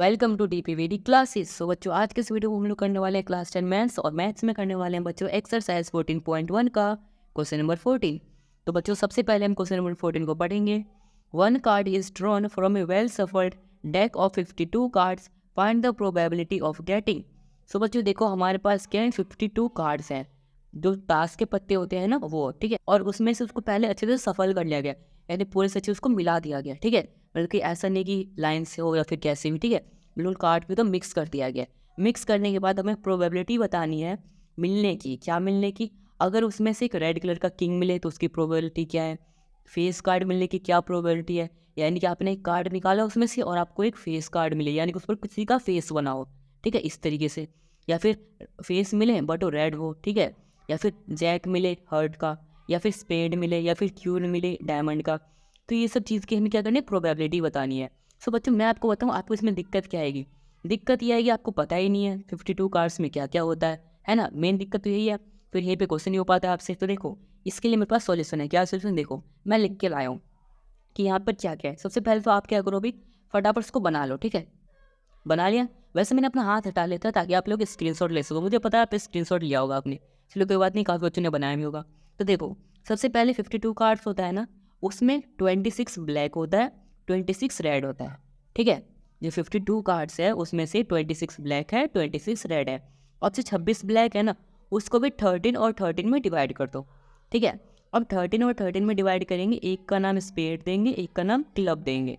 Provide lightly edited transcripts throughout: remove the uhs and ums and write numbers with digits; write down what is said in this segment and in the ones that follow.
Welcome to DPVD classes. So बच्चों, आज के इस वीडियो में हम लोग करने वाले हैं क्लास 10 मैथ्स और मैथ्स में करने वाले हैं बच्चों एक्सरसाइज 14.1 का क्वेश्चन नंबर 14। तो बच्चों, सबसे पहले हम क्वेश्चन नंबर 14 को पढ़ेंगे। One card is drawn from a well shuffled deck of 52 cards, find the probability of getting. So बच्चों देखो, हमारे पास क्या है, 52 कार्ड्स हैं जो ताश के पत्ते होते हैं ना, वो ठीक है। और उसमें से उसको पहले अच्छे से सफल कर लिया गया, यानी पूरे से अच्छे उसको मिला दिया गया, ठीक है। बल्कि ऐसा नहीं कि लाइन से हो या फिर कैसे भी, ठीक है। बिल्कुल कार्ड पे तो मिक्स कर दिया गया। मिक्स करने के बाद हमें प्रोबेबिलिटी बतानी है मिलने की। क्या मिलने की? अगर उसमें से एक रेड कलर का किंग मिले तो उसकी प्रोबेबिलिटी क्या है। फेस कार्ड मिलने की क्या प्रोबेबिलिटी है, यानी कि आपने एक कार्ड निकाला उसमें से और आपको एक फेस कार्ड मिले, यानी कि उस पर किसी का फेस बना हो, ठीक है, इस तरीके से। या फिर फेस मिले बट वो रेड हो, ठीक है। या फिर जैक मिले हर्ट का, या फिर स्पेड मिले, या फिर क्यून मिले डायमंड का। तो ये सब चीज़ की हमें क्या करनी है, प्रोबेबिलिटी बतानी है। सो बच्चों, मैं आपको बताऊँ आपको इसमें दिक्कत क्या आएगी। दिक्कत ये आएगी, आपको पता ही नहीं है 52 कार्ड्स में क्या क्या होता है ना। मेन दिक्कत तो यही है। फिर यहीं पे क्वेश्चन नहीं हो पाता है आपसे। तो देखो, इसके लिए मेरे पास सॉल्यूशन है। क्या सॉल्यूशन? देखो, मैं लिख के लाया हूँ कि यहाँ पर क्या क्या है। सबसे पहले तो आप क्या करो अभी, फटाफट उसको बना लो, ठीक है। बना लिया? वैसे मैंने अपना हाथ हटा लेता ताकि आप लोग स्क्रीनशॉट ले सको। मुझे पता है आप स्क्रीनशॉट लिया होगा आपने, चलो कोई बात नहीं, काफ़ी बच्चों ने बनाया भी होगा। तो देखो, सबसे पहले 52 कार्ड्स होता है ना, उसमें 26 ब्लैक होता है, 26 रेड होता है, ठीक है। जो 52 कार्ड्स है उसमें से 26 ब्लैक है, 26 रेड है। और जो 26 ब्लैक है ना, उसको भी 13 और 13 में डिवाइड कर दो, ठीक है। अब 13 और 13 में डिवाइड करेंगे, एक का नाम स्पेड देंगे, एक का नाम क्लब देंगे,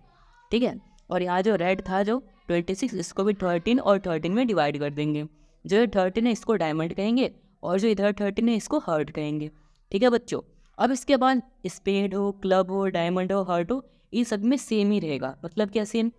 ठीक है। और यहाँ जो रेड था जो 26, इसको भी 13 और 13 में डिवाइड कर देंगे। जो ये 13 है इसको डायमंड कहेंगे, और जो इधर 13 है इसको हर्ट कहेंगे, ठीक है बच्चों। अब इसके बाद स्पेड हो, क्लब हो, डायमंड हो, हर्ट हो, ये सब में सेम ही रहेगा। मतलब क्या सेम?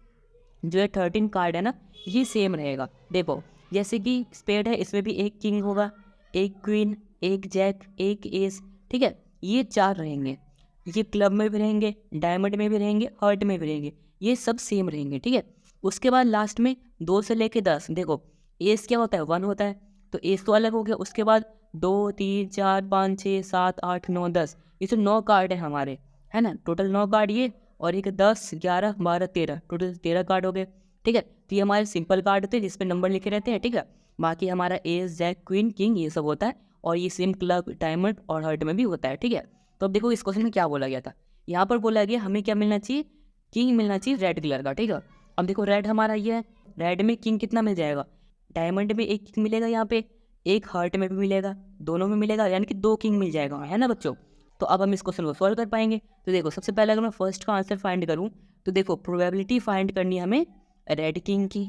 जो ये 13 कार्ड है ना, ये सेम रहेगा। देखो, जैसे कि स्पेड है, इसमें भी एक किंग होगा, एक क्वीन, एक जैक, एक एस, ठीक है। ये 4 रहेंगे। ये क्लब में भी रहेंगे, डायमंड में भी रहेंगे, हर्ट में भी रहेंगे, ये सब सेम रहेंगे, ठीक है। उसके बाद लास्ट में 2 से लेके 10, देखो एस क्या होता है, 1 होता है, तो एस तो अलग हो गया। उसके बाद 2, 3, 4, 5, 6, 7, 8, 9, 10, ये तो 9 कार्ड है हमारे, है ना। टोटल 9 कार्ड ये, और एक 10, 11, 12, 13, टोटल 13 कार्ड हो गए, ठीक है। तो ये हमारे सिंपल कार्ड होते हैं जिस पे नंबर लिखे रहते हैं, ठीक है। बाकी हमारा एस, जैक, क्वीन, किंग ये सब होता है, और ये सेम क्लब, डायमंड और हर्ट में भी होता है, ठीक है। तो अब देखो इस क्वेश्चन में क्या बोला गया था। यहाँ पर बोला गया हमें क्या मिलना चाहिए, किंग मिलना चाहिए रेड कलर का, ठीक है। अब देखो रेड हमारा ये है, रेड में किंग कितना मिल जाएगा, डायमंड में एक किंग मिलेगा, यहाँ पे एक हर्ट में भी मिलेगा, दोनों में मिलेगा, यानी कि 2 किंग मिल जाएगा, है ना बच्चों। तो अब हम इस क्वेश्चन को सॉल्व कर पाएंगे। तो देखो, सबसे पहले अगर मैं फर्स्ट का आंसर फाइंड करूँ, तो देखो प्रोबेबिलिटी फाइंड करनी है हमें रेड किंग की।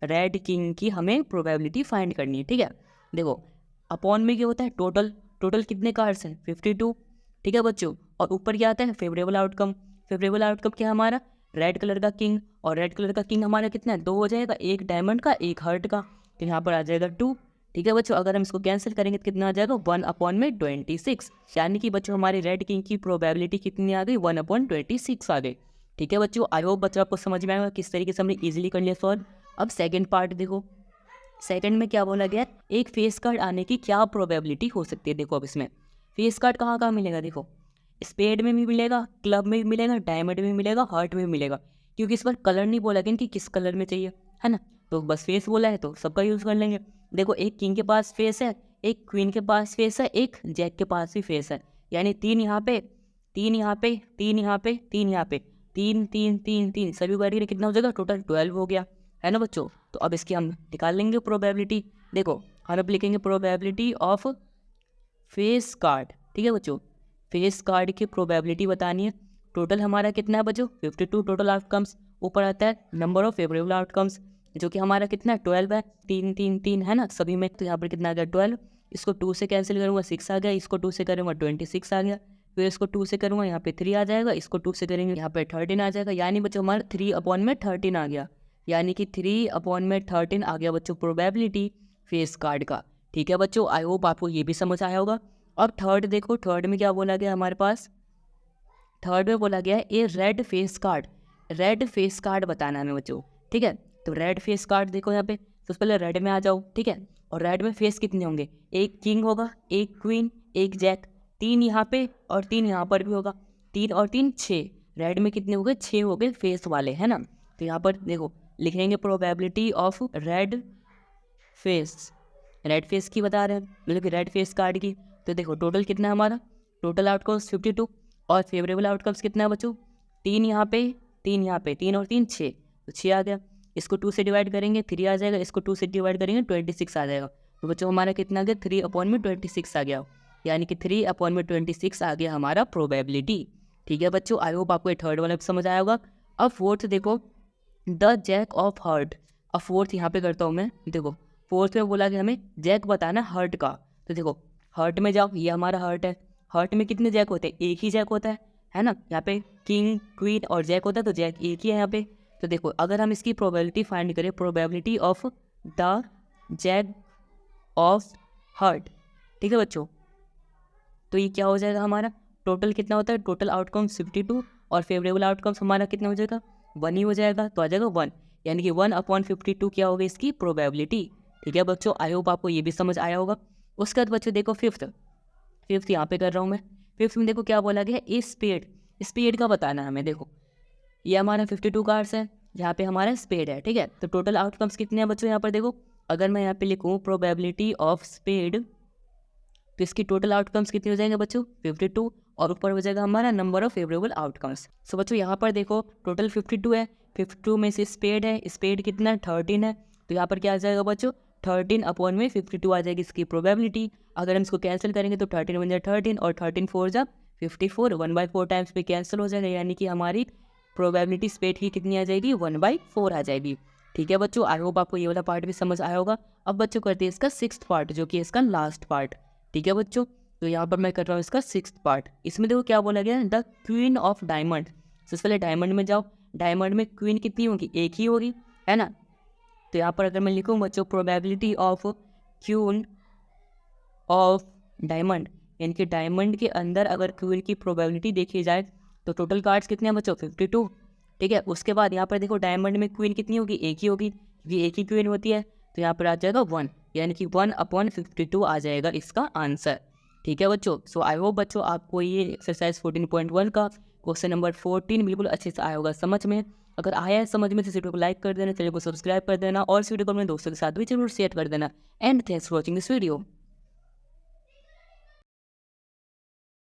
रेड किंग की हमें प्रोबेबिलिटी फाइंड करनी है, ठीक है। देखो, अपॉन में क्या होता है, टोटल। टोटल कितने कार्ड्स हैं, 52, ठीक है बच्चों। और ऊपर क्या आता है, फेवरेबल आउटकम। फेवरेबल आउटकम क्या है हमारा, रेड कलर का किंग। और रेड कलर का किंग हमारा कितना है, 2 हो जाएगा, एक डायमंड का, एक हर्ट का, तो यहाँ पर आ जाएगा 2, ठीक है बच्चों। अगर हम इसको कैंसिल करेंगे तो कितना आ जाएगा, 1/26, यानी कि बच्चों हमारी रेड किंग की प्रोबेबिलिटी कितनी आ गई, 1/26 आ गई, ठीक है बच्चों। आई होप बच्चों आपको समझ में आएगा किस तरीके से हमने इजीली कर लिया सॉल्व। अब सेकंड पार्ट देखो, सेकंड में क्या बोला गया, एक फेस कार्ड आने की क्या प्रोबेबिलिटी हो सकती है। देखो अब इसमें फेस कार्ड कहाँ कहाँ मिलेगा, देखो स्पेड में भी मिलेगा, क्लब में भी मिलेगा, डायमंड में भी मिलेगा, हार्ट में भी मिलेगा। क्योंकि इस बार कलर नहीं बोला गया कि किस कलर में चाहिए, है ना। तो बस फेस बोला है तो सबका यूज़ कर लेंगे। देखो, एक किंग के पास फेस है, एक क्वीन के पास फेस है, एक जैक के पास भी फेस है, यानी 3 यहाँ पे, 3 यहाँ पे, 3 यहाँ पे, 3 यहाँ पे, 3 3 3 3, सभी बैठ के कितना हो जाएगा, टोटल 12 हो गया, है ना बच्चों। तो अब इसकी हम निकाल लेंगे प्रोबेबिलिटी। देखो, हम अब लिखेंगे प्रोबेबिलिटी ऑफ फेस कार्ड, ठीक है बच्चों। फेस कार्ड की प्रोबेबिलिटी बतानी है। टोटल हमारा कितना है बच्चों, 52 टोटल आउटकम्स। ऊपर आता है नंबर ऑफ फेवरेबल आउटकम्स, जो कि हमारा कितना है, 12 है, 3 3 3, है ना सभी में। तो यहाँ पर कितना आ गया, 12। इसको 2 से कैंसिल करूँगा, 6 आ गया। इसको 2 से करूँगा, 26 आ गया। फिर इसको 2 से करूँगा, यहाँ पे 3 आ जाएगा। इसको 2 से करेंगे, यहाँ पे 13 आ जाएगा। यानी बच्चों हमारा 3/13 आ गया, यानी कि 3/13 आ गया बच्चों प्रोबेबिलिटी फेस कार्ड का, ठीक है बच्चों। आई होप आपको ये भी समझ आया होगा। अब थर्ड देखो, थर्ड में क्या बोला गया हमारे पास, थर्ड में बोला गया है a red face card. Red face card बताना है बच्चों, ठीक है। तो रेड फेस कार्ड देखो यहाँ पे, सबसे पहले रेड में आ जाओ, ठीक है। और रेड में फेस कितने होंगे, एक किंग होगा, एक क्वीन, एक जैक, 3 यहाँ पे और 3 यहाँ पर भी होगा, 3 और 3 6। रेड में कितने हो गए, 6 हो गए फेस वाले, है ना। तो यहाँ पर देखो लिखेंगे प्रोबेबिलिटी ऑफ रेड फेस की बता रहे हैं, मतलब कि रेड फेस कार्ड की। तो देखो टोटल कितना है हमारा, टोटल आउटकम्स 52 और फेवरेबल आउटकम्स कितना है बच्चों, 3 यहाँ पे 3 यहाँ पे, 3 और 3 6, तो 6 आ गया। इसको 2 से डिवाइड करेंगे 3 आ जाएगा, इसको 2 से डिवाइड करेंगे 26 आ जाएगा। तो बच्चों हमारा कितना आ गया, 3/26 आ गया, यानी कि 3/26 आ गया हमारा प्रोबेबिलिटी। ठीक है बच्चों, आई होप आपको ये थर्ड वाला भी समझ आया होगा। अब फोर्थ देखो, द जैक ऑफ हर्ट। अब फोर्थ यहाँ पे करता हूँ मैं, देखो फोर्थ में बोला कि हमें जैक बताना हर्ट का। तो देखो हर्ट में जाओ, ये हमारा हर्ट है, हर्ट में कितने जैक होते हैं, एक ही जैक होता है ना। यहाँ पे किंग क्वीन और जैक होता है, तो जैक एक ही है यहाँ पे। तो देखो अगर हम इसकी प्रोबेबिलिटी फाइंड करें, probability of the jack of heart, ठीक है बच्चों, तो ये क्या हो जाएगा हमारा, टोटल कितना होता है, टोटल आउटकम्स 52 और फेवरेबल आउटकम्स हमारा कितना हो जाएगा, 1 ही हो जाएगा, तो आ जाएगा 1, यानी कि 1/52 क्या होगा इसकी प्रोबेबिलिटी। ठीक है बच्चों, आई होप आपको ये भी समझ आया होगा। उसके बाद बच्चों देखो फिफ्थ यहाँ पे कर रहा हूँ मैं। फिफ्थ में देखो क्या बोला गया है, स्पेड का बताना है हमें। देखो ये हमारा 52 कार्ड्स है, यहाँ पे हमारा स्पेड है, ठीक है। तो टोटल आउटकम्स कितने हैं बच्चों, यहाँ पर देखो अगर मैं यहाँ पे लिखूँ प्रोबेबिलिटी ऑफ स्पेड, तो इसकी टोटल आउटकम्स कितने हो जाएंगे बच्चों, 52, और ऊपर हो जाएगा हमारा नंबर ऑफ फेवरेबल आउटकम्स। सो बच्चों यहाँ पर देखो टोटल 52 है, 52 में से स्पेड है, स्पेड कितना है 13 है, तो यहाँ पर क्या आ जाएगा बच्चों, 13/52 आ जाएगी इसकी प्रोबेबिलिटी। अगर हम इसको कैंसिल करेंगे तो 13 बन जाए 13 और 13 4 जा 54, 1/4 टाइम्स पे कैंसिल हो जाएगा, यानी कि हमारी प्रोबेबिलिटी स्पेड की कितनी आ जाएगी, 1/4 आ जाएगी। ठीक है बच्चों, आई होप आपको ये वाला पार्ट भी समझ आया होगा। अब बच्चों करते हैं इसका 6th पार्ट, जो कि इसका लास्ट पार्ट। ठीक है बच्चों, तो यहाँ पर मैं कर रहा हूँ इसका 6th पार्ट। इसमें देखो क्या बोला गया है, द क्वीन ऑफ डायमंड। सबसे पहले डायमंड में जाओ, डायमंड में क्वीन कितनी होगी, एक ही होगी, है ना। तो यहाँ पर अगर मैं लिखूँ बच्चों probability of queen of diamond, यानी कि डायमंड के अंदर अगर क्वीन की प्रोबेबिलिटी देखी जाए तो टोटल कार्ड्स कितने हैं बच्चों, 52। ठीक है, उसके बाद यहाँ पर देखो डायमंड में क्वीन कितनी होगी, एक ही होगी, क्योंकि एक ही क्वीन होती है, तो यहाँ पर आ जाएगा 1, यानी कि 1/52 आ जाएगा इसका आंसर। ठीक है बच्चों, सो आई होप बच्चों आपको ये एक्सरसाइज 14.1 का क्वेश्चन नंबर 14 बिल्कुल अच्छे से आया होगा समझ में। अगर आया है समझ में तो इस वीडियो को लाइक कर देना, चैनल को सब्सक्राइब कर देना और इस वीडियो को अपने दोस्तों के साथ भी जरूर शेयर कर देना। And thanks for watching this video.